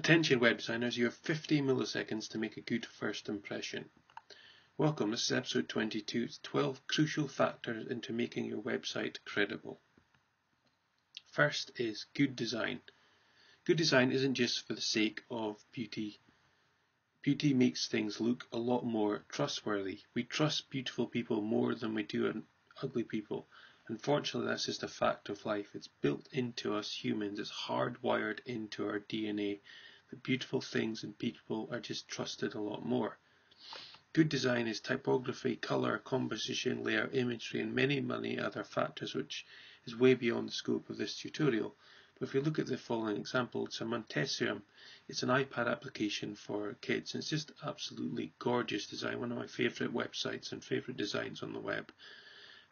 Attention web designers, you have 50 milliseconds to make a good first impression. Welcome, this is episode 22, it's 12 crucial factors into making your website credible. First is good design. Good design isn't just for the sake of beauty. Beauty makes things look a lot more trustworthy. We trust beautiful people more than we do ugly people. Unfortunately, that's just a fact of life. It's built into us humans. It's hardwired into our DNA that beautiful things and people are just trusted a lot more. Good design is typography, colour, composition, layout, imagery, and many other factors, which is way beyond the scope of this tutorial. But if we look at the following example, it's a Montessorium. It's an iPad application for kids, and it's just absolutely gorgeous design. One of my favourite websites and favourite designs on the web.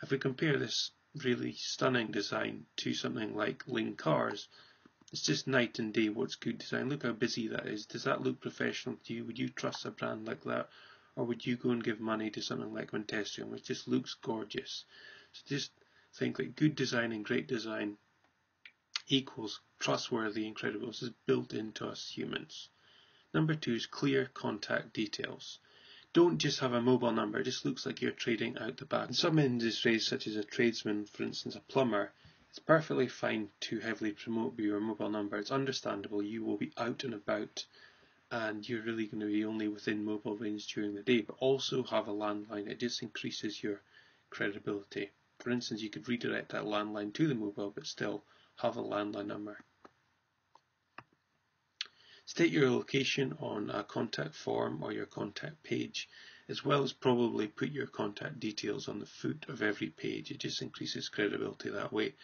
If we compare this really stunning design to something like Ling Cars, it's just night and day what's good design. Look how busy that is. Does that look professional to you? Would you trust a brand like that? Or would you go and give money to something like Montessorium, which just looks gorgeous? So just think that good design and great design equals trustworthy and credible. This is built into us humans. Number 2 is clear contact details. Don't just have a mobile number, it just looks like you're trading out the back. In some industries, such as a tradesman, for instance a plumber, it's perfectly fine to heavily promote your mobile number. It's understandable, you will be out and about and you're really going to be only within mobile range during the day, but also have a landline. It just increases your credibility. For instance, you could redirect that landline to the mobile but still have a landline number. State your location on a contact form or your contact page, as well as probably put your contact details on the foot of every page. It just increases credibility that way.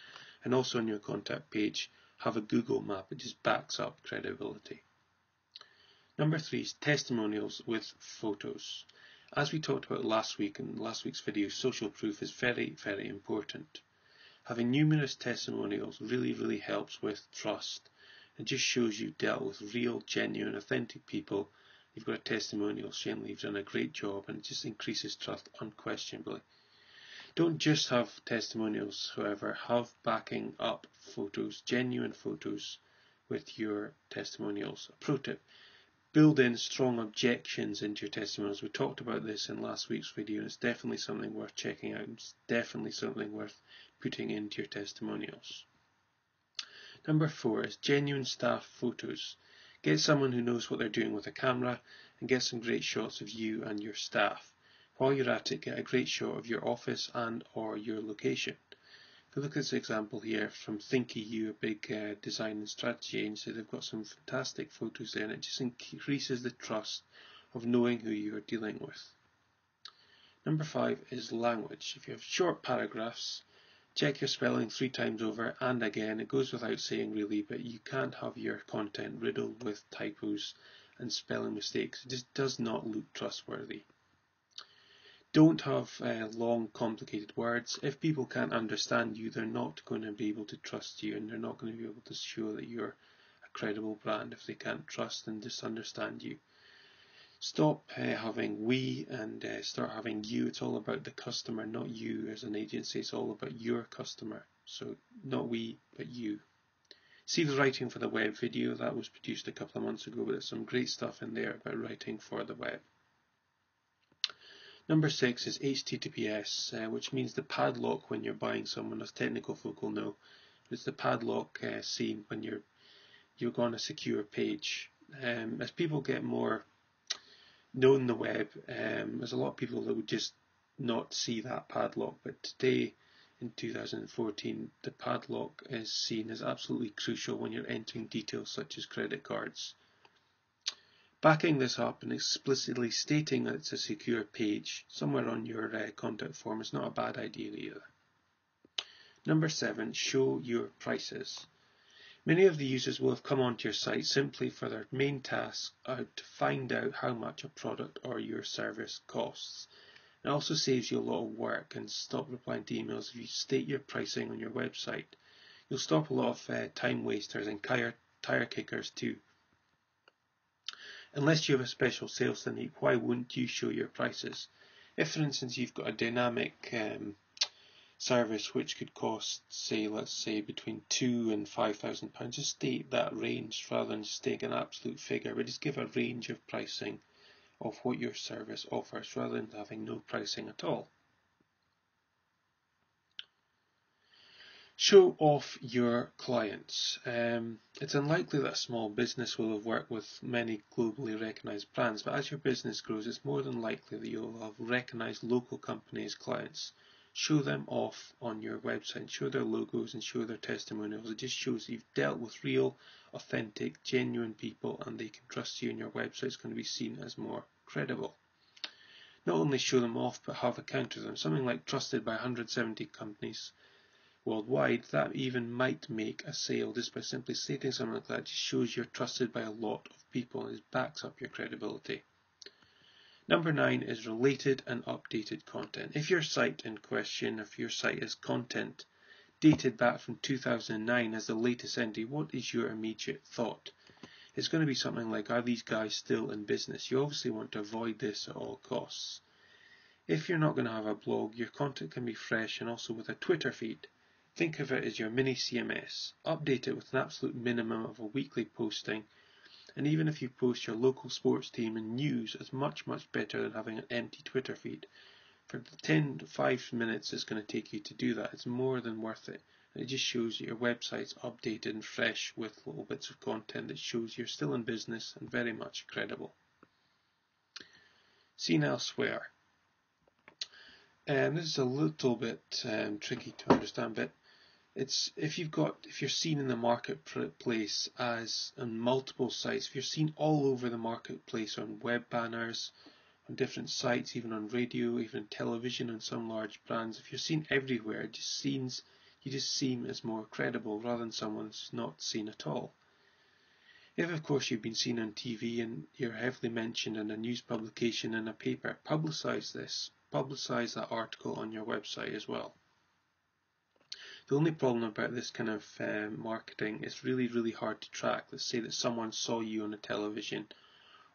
And also on your contact page, have a Google map. It just backs up credibility. Number 3 is testimonials with photos. As we talked about last week in last week's video, social proof is very important. Having numerous testimonials really helps with trust. It just shows you've dealt with real, genuine, authentic people. You've got a testimonial saying you've done a great job, and it just increases trust unquestionably. Don't just have testimonials, however, have backing up photos, genuine photos with your testimonials. A pro tip, build in strong objections into your testimonials. We talked about this in last week's video, and it's definitely something worth checking out. It's definitely something worth putting into your testimonials. Number 4 is genuine staff photos. Get someone who knows what they're doing with a camera and get some great shots of you and your staff. While you're at it, get a great shot of your office and or your location. If you look at this example here from ThinkEU, a big design and strategy agency, they've got some fantastic photos there, and it just increases the trust of knowing who you are dealing with. Number 5 is language. If you have short paragraphs, check your spelling 3 times over and again. It goes without saying really, but you can't have your content riddled with typos and spelling mistakes. It just does not look trustworthy. Don't have long complicated words. If people can't understand you, they're not going to be able to trust you, and they're not going to be able to show that you're a credible brand if they can't trust and just understand you. Stop having we and start having you. It's all about the customer, not you as an agency. It's all about your customer. So not we, but you. See the writing for the web video. That was produced a couple of months ago, but there's some great stuff in there about writing for the web. Number 6 is HTTPS, which means the padlock when you're buying someone. As technical folk will know, it's the padlock scene when you're on a secure page. As people get more known the web, there's a lot of people that would just not see that padlock, but today in 2014 the padlock is seen as absolutely crucial when you're entering details such as credit cards. Backing this up and explicitly stating that it's a secure page somewhere on your contact form is not a bad idea either. Number 7, show your prices. Many of the users will have come onto your site simply for their main task to find out how much a product or your service costs. It also saves you a lot of work and stop replying to emails if you state your pricing on your website. You'll stop a lot of time wasters and tire kickers too. Unless you have a special sales technique, why wouldn't you show your prices? If, for instance, you've got a dynamic service which could cost, say, let's say between £2,000 and £5,000. Just state that range rather than just take an absolute figure, but just give a range of pricing of what your service offers rather than having no pricing at all. Show off your clients. It's unlikely that a small business will have worked with many globally recognized brands, but as your business grows, it's more than likely that you'll have recognized local companies' clients. Show them off on your website, show their logos and show their testimonials. It just shows that you've dealt with real, authentic, genuine people and they can trust you, and your website's going to be seen as more credible. Not only show them off, but have a counter them. Something like trusted by 170 companies worldwide, that even might make a sale just by simply stating something like that. Just shows you're trusted by a lot of people and it backs up your credibility. Number 9 is related and updated content. If your site in question, if your site is content dated back from 2009 as the latest entry, what is your immediate thought? It's going to be something like, are these guys still in business? You obviously want to avoid this at all costs. If you're not going to have a blog, your content can be fresh and also with a Twitter feed. Think of it as your mini CMS. Update it with an absolute minimum of a weekly posting, and even if you post your local sports team and news, it's much better than having an empty Twitter feed. For the 5 minutes it's going to take you to do that, it's more than worth it. And it just shows that your website's updated and fresh with little bits of content that shows you're still in business and very much credible. Seen elsewhere. This is a little bit tricky to understand, but it's if you're seen in the marketplace as on multiple sites, if you're seen all over the marketplace on web banners, on different sites, even on radio, even television, on some large brands, if you're seen everywhere, you just seem as more credible rather than someone who's not seen at all. If of course you've been seen on TV and you're heavily mentioned in a news publication and a paper, publicize this. Publicize that article on your website as well. The only problem about this kind of marketing is really hard to track. Let's say that someone saw you on a television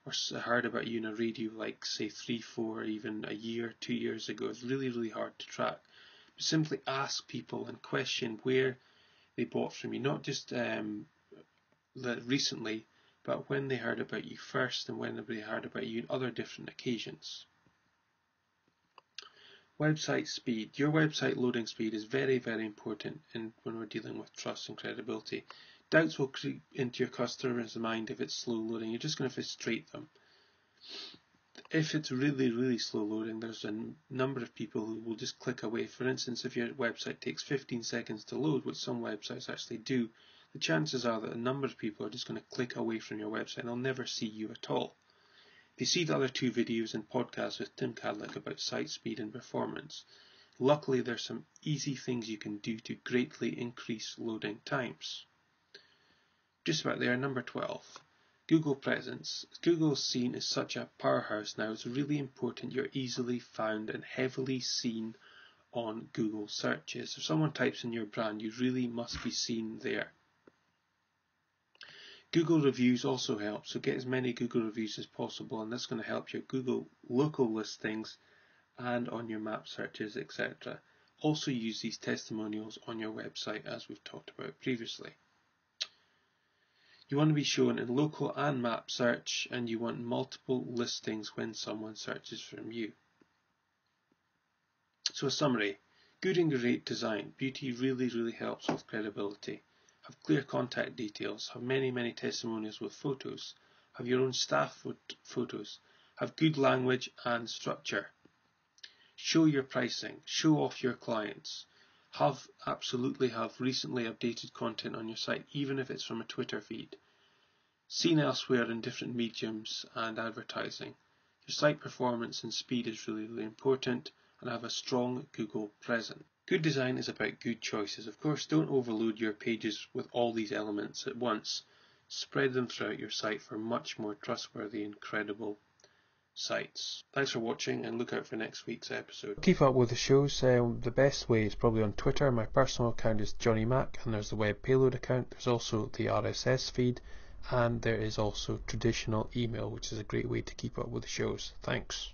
or heard about you on a radio like say 3, 4, even a year, 2 years ago. It's really hard to track. But simply ask people and question where they bought from you, not just recently, but when they heard about you first and when they heard about you on other different occasions. Website speed. Your website loading speed is very important when we're dealing with trust and credibility. Doubts will creep into your customer's mind if it's slow loading. You're just going to frustrate them. If it's really slow loading, there's a number of people who will just click away. For instance, if your website takes 15 seconds to load, which some websites actually do, the chances are that a number of people are just going to click away from your website and they'll never see you at all. They see the other 2 videos and podcasts with Tim Cadlick about site speed and performance. Luckily, there's some easy things you can do to greatly increase loading times. Just about there, number 12. Google presence. Google's seen as such a powerhouse now, it's really important you're easily found and heavily seen on Google searches. If someone types in your brand, you really must be seen there. Google reviews also help, so get as many Google reviews as possible, and that's going to help your Google local listings and on your map searches, etc. Also use these testimonials on your website as we've talked about previously. You want to be shown in local and map search, and you want multiple listings when someone searches from you. So a summary. Good and great design. Beauty really helps with credibility. Have clear contact details, have many testimonials with photos, have your own staff photos, have good language and structure. Show your pricing, show off your clients, absolutely have recently updated content on your site, even if it's from a Twitter feed. Seen elsewhere in different mediums and advertising. Your site performance and speed is really important, and have a strong Google presence. Good design is about good choices. Of course, don't overload your pages with all these elements at once. Spread them throughout your site for much more trustworthy and credible sites. Thanks for watching and look out for next week's episode. Keep up with the shows. The best way is probably on Twitter. My personal account is Johnny Mac, and there's the web payload account. There's also the RSS feed, and there is also traditional email, which is a great way to keep up with the shows. Thanks.